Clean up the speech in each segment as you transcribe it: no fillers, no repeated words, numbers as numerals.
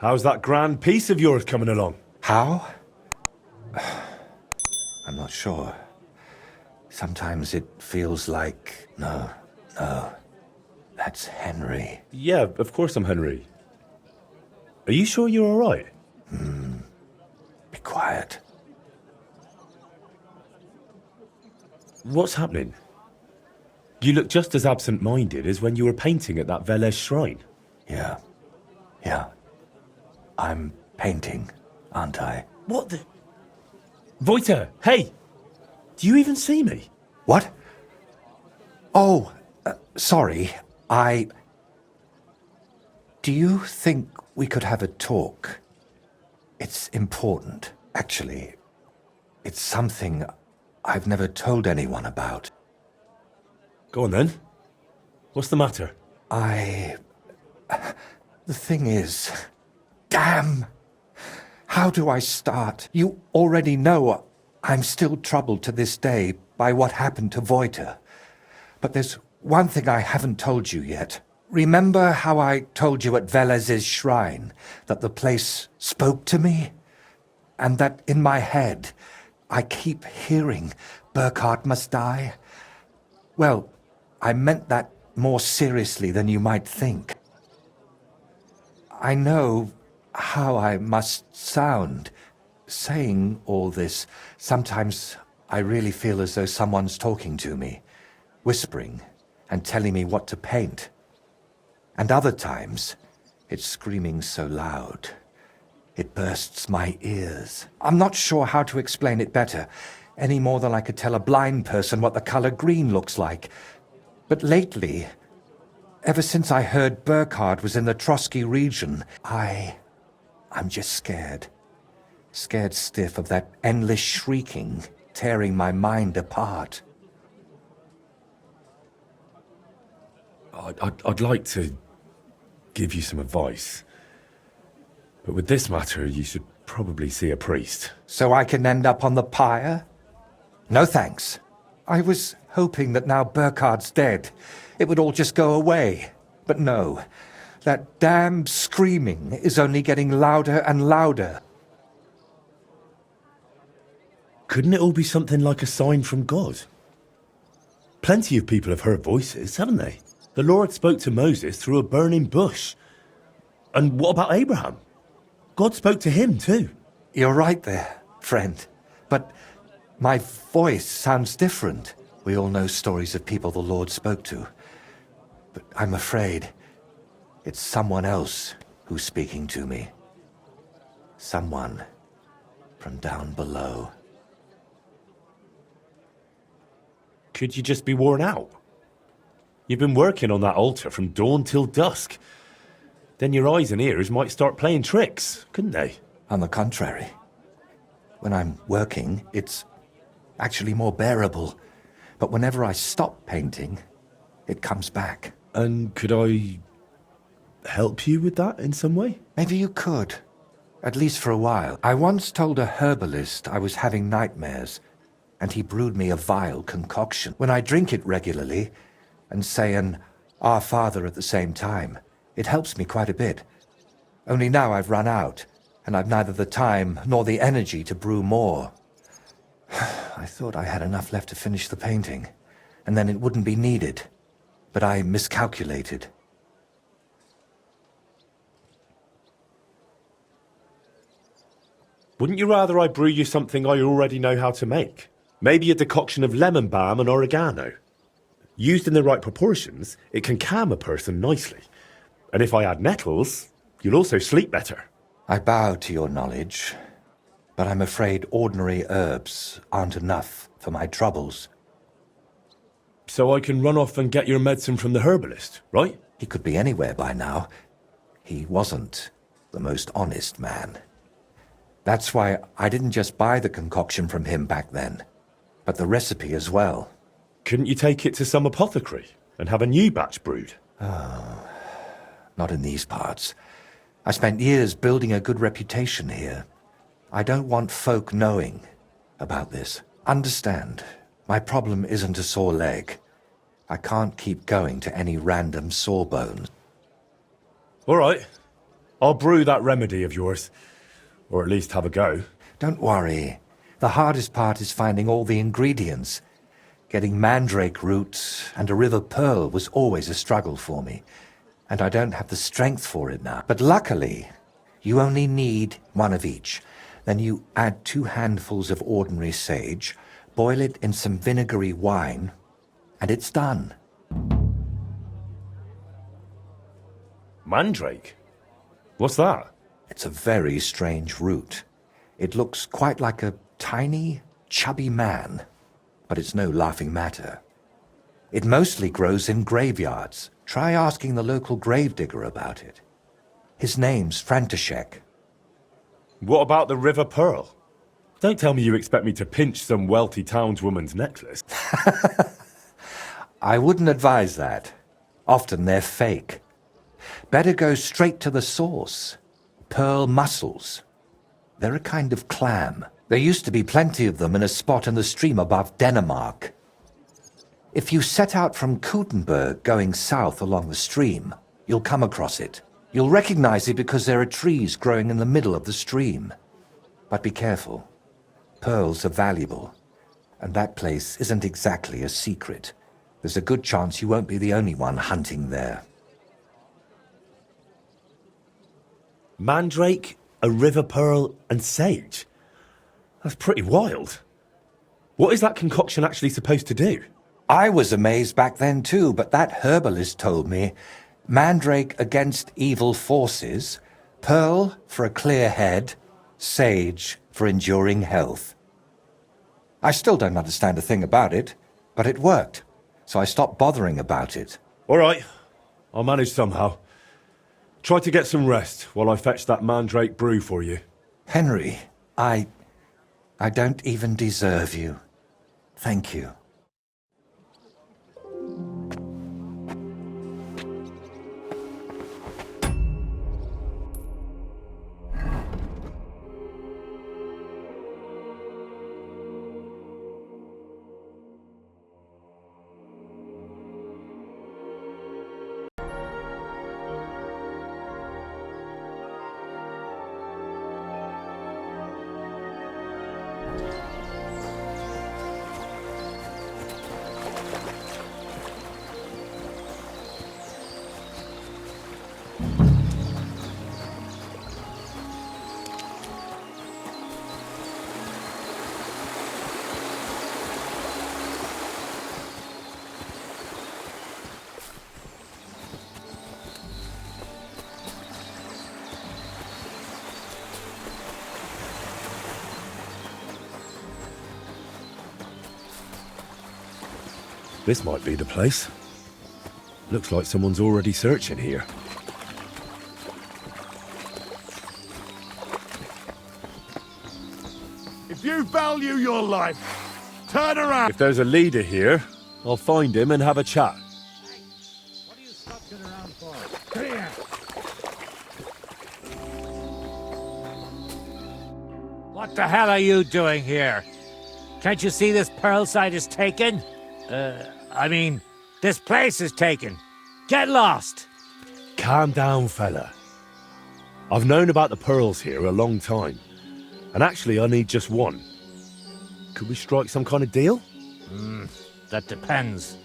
How's that grand piece of yours coming along? How? I'm not sure. Sometimes it feels like... No. That's Henry. Yeah, of course I'm Henry. Are you sure you're alright? Be quiet. What's happening? You look just as absent-minded as when you were painting at that Velez shrine. Yeah. I'm painting, aren't I? What the... Voyta, hey! Do you even see me? What? Oh, sorry. Do you think we could have a talk? It's important, actually. It's something I've never told anyone about. Go on then. What's the matter? The thing is... Damn! How do I start? You already know I'm still troubled to this day by what happened to Voyta. But there's one thing I haven't told you yet. Remember how I told you at Velez's shrine that the place spoke to me? And that in my head, I keep hearing Burkhard must die? Well, I meant that more seriously than you might think. I know how I must sound saying all this. Sometimes I really feel as though someone's talking to me, whispering and telling me what to paint. And other times, it's screaming so loud, it bursts my ears. I'm not sure how to explain it better, any more than I could tell a blind person what the color green looks like. But lately, ever since I heard Burkhard was in the Trotsky region, I'm just scared. Scared stiff of that endless shrieking, tearing my mind apart. I'd like to give you some advice. But with this matter, you should probably see a priest. So I can end up on the pyre? No thanks. I was hoping that now Burkhard's dead, it would all just go away. But no. That damn screaming is only getting louder and louder. Couldn't it all be something like a sign from God? Plenty of people have heard voices, haven't they? The Lord spoke to Moses through a burning bush. And what about Abraham? God spoke to him too. You're right there, friend. But my voice sounds different. We all know stories of people the Lord spoke to. But I'm afraid it's someone else who's speaking to me. Someone from down below. Could you just be worn out? You've been working on that altar from dawn till dusk. Then your eyes and ears might start playing tricks, couldn't they? On the contrary. When I'm working, it's actually more bearable. But whenever I stop painting, it comes back. And could I help you with that in some way? Maybe you could. At least for a while. I once told a herbalist I was having nightmares, and he brewed me a vile concoction. When I drink it regularly, and say an Our Father at the same time, it helps me quite a bit. Only now I've run out, and I've neither the time nor the energy to brew more. I thought I had enough left to finish the painting, and then it wouldn't be needed. But I miscalculated. Wouldn't you rather I brew you something I already know how to make? Maybe a decoction of lemon balm and oregano. Used in the right proportions, it can calm a person nicely. And if I add nettles, you'll also sleep better. I bow to your knowledge, but I'm afraid ordinary herbs aren't enough for my troubles. So I can run off and get your medicine from the herbalist, right? He could be anywhere by now. He wasn't the most honest man. That's why I didn't just buy the concoction from him back then, but the recipe as well. Couldn't you take it to some apothecary and have a new batch brewed? Not in these parts. I spent years building a good reputation here. I don't want folk knowing about this. Understand, my problem isn't a sore leg. I can't keep going to any random sawbones. All right. I'll brew that remedy of yours. Or at least have a go. Don't worry. The hardest part is finding all the ingredients. Getting mandrake roots and a river pearl was always a struggle for me, and I don't have the strength for it now. But luckily, you only need one of each. Then you add 2 handfuls of ordinary sage, boil it in some vinegary wine, and it's done. Mandrake? What's that? It's a very strange root. It looks quite like a tiny, chubby man, but it's no laughing matter. It mostly grows in graveyards. Try asking the local gravedigger about it. His name's František. What about the river pearl? Don't tell me you expect me to pinch some wealthy townswoman's necklace. I wouldn't advise that. Often they're fake. Better go straight to the source. Pearl mussels. They're a kind of clam. There used to be plenty of them in a spot in the stream above Denmark. If you set out from Kuttenberg going south along the stream, you'll come across it. You'll recognize it because there are trees growing in the middle of the stream. But be careful. Pearls are valuable, and that place isn't exactly a secret. There's a good chance you won't be the only one hunting there. Mandrake, a river pearl, and sage? That's pretty wild. What is that concoction actually supposed to do? I was amazed back then too, but that herbalist told me mandrake against evil forces, pearl for a clear head, sage for enduring health. I still don't understand a thing about it, but it worked, so I stopped bothering about it. All right, I'll manage somehow. Try to get some rest while I fetch that mandrake brew for you. Henry, I don't even deserve you. Thank you. This might be the place. Looks like someone's already searching here. If you value your life, turn around. If there's a leader here, I'll find him and have a chat. What are you stopping around for? Come here. What the hell are you doing here? Can't you see this pearl site is taken? This place is taken. Get lost! Calm down, fella. I've known about the pearls here a long time. And actually, I need just one. Could we strike some kind of deal? That depends.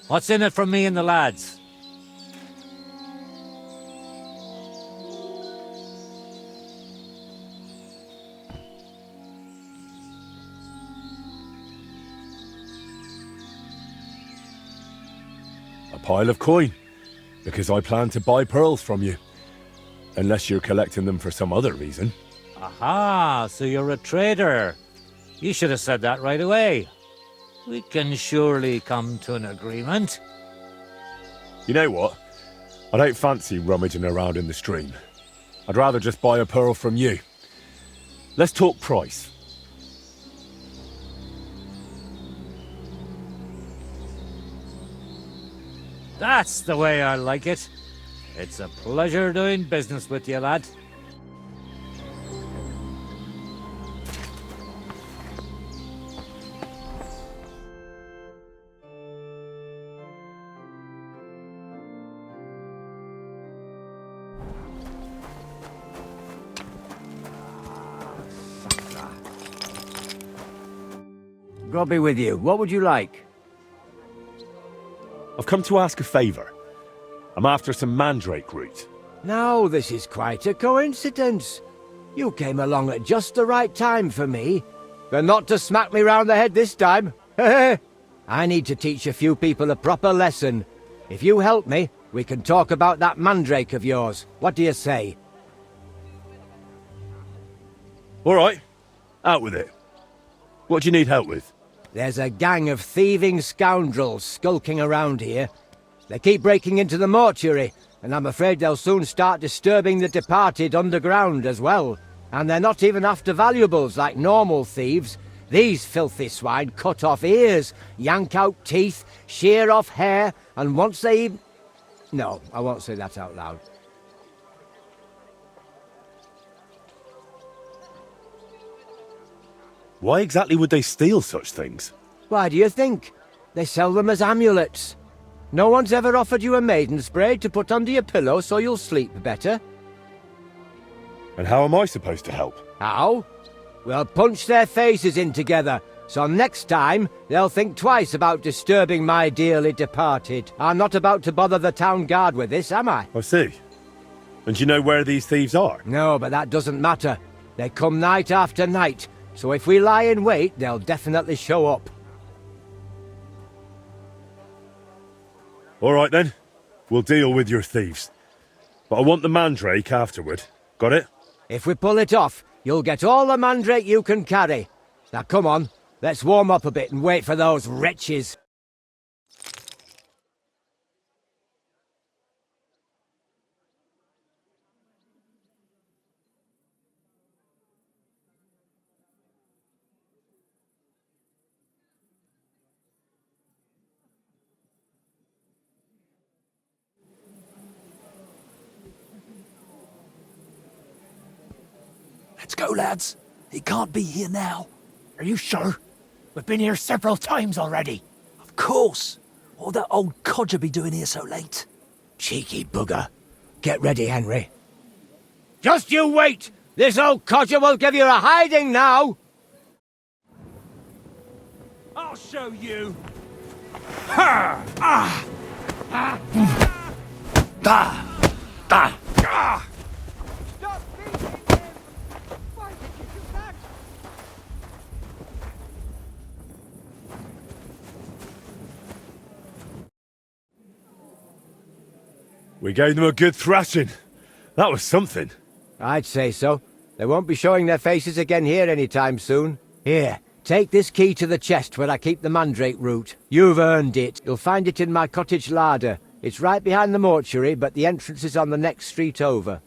What's in it for me and the lads? A pile of coin. Because I plan to buy pearls from you. Unless you're collecting them for some other reason. Aha, so you're a trader. You should have said that right away. We can surely come to an agreement. You know what? I don't fancy rummaging around in the stream. I'd rather just buy a pearl from you. Let's talk price. That's the way I like it. It's a pleasure doing business with you, lad. God be with you. What would you like? I've come to ask a favour. I'm after some mandrake root. Now, this is quite a coincidence. You came along at just the right time for me. But not to smack me round the head this time. I need to teach a few people a proper lesson. If you help me, we can talk about that mandrake of yours. What do you say? All right, out with it. What do you need help with? There's a gang of thieving scoundrels skulking around here. They keep breaking into the mortuary, and I'm afraid they'll soon start disturbing the departed underground as well. And they're not even after valuables like normal thieves. These filthy swine cut off ears, yank out teeth, shear off hair, and once they even... No, I won't say that out loud. Why exactly would they steal such things? Why do you think? They sell them as amulets. No one's ever offered you a maiden spray to put under your pillow so you'll sleep better? And how am I supposed to help? How? We'll punch their faces in together, so next time they'll think twice about disturbing my dearly departed. I'm not about to bother the town guard with this, am I? I see. And do you know where these thieves are? No, but that doesn't matter. They come night after night, so if we lie in wait, they'll definitely show up. All right then, we'll deal with your thieves. But I want the mandrake afterward. Got it? If we pull it off, you'll get all the mandrake you can carry. Now come on, let's warm up a bit and wait for those wretches. Let's go, lads. He can't be here now. Are you sure? We've been here several times already. Of course. What would that old codger be doing here so late? Cheeky bugger. Get ready, Henry. Just you wait! This old codger will give you a hiding now! I'll show you. We gave them a good thrashing. That was something. I'd say so. They won't be showing their faces again here anytime soon. Here, take this key to the chest where I keep the mandrake root. You've earned it. You'll find it in my cottage larder. It's right behind the mortuary, but the entrance is on the next street over.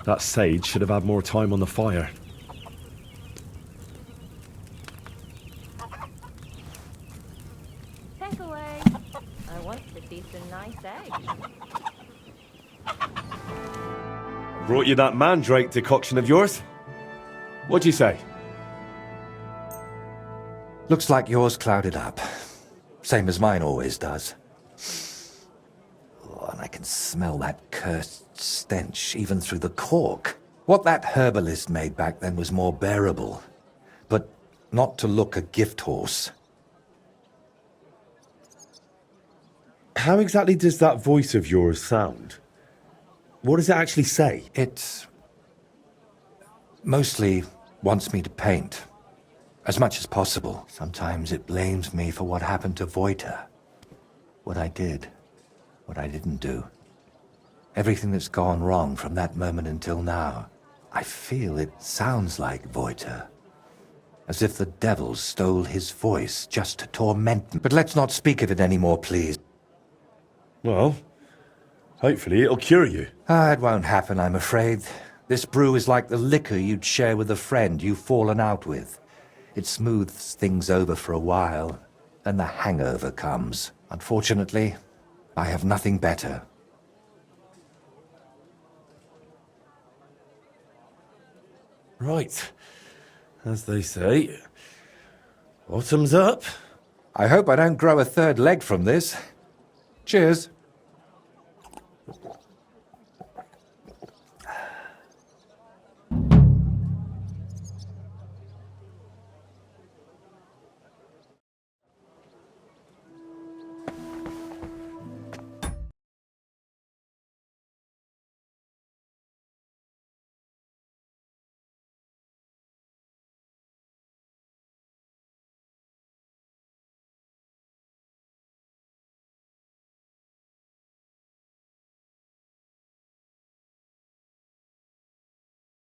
That sage should have had more time on the fire. Take away. I want to see some nice eggs. Brought you that mandrake decoction of yours? What'd you say? Looks like yours clouded up. Same as mine always does. Oh, and I can smell that cursed stench even through the cork. What that herbalist made back then was more bearable. But not to look a gift horse. How exactly does that voice of yours sound? What does it actually say? It mostly wants me to paint. As much as possible. Sometimes it blames me for what happened to Voyta. What I did. What I didn't do. Everything that's gone wrong from that moment until now. I feel it sounds like Voyta. As if the devil stole his voice just to torment me. But let's not speak of it anymore, please. Well, hopefully it'll cure you. It won't happen, I'm afraid. This brew is like the liquor you'd share with a friend you've fallen out with. It smooths things over for a while, and the hangover comes. Unfortunately, I have nothing better. Right. As they say, bottoms up. I hope I don't grow a third leg from this. Cheers.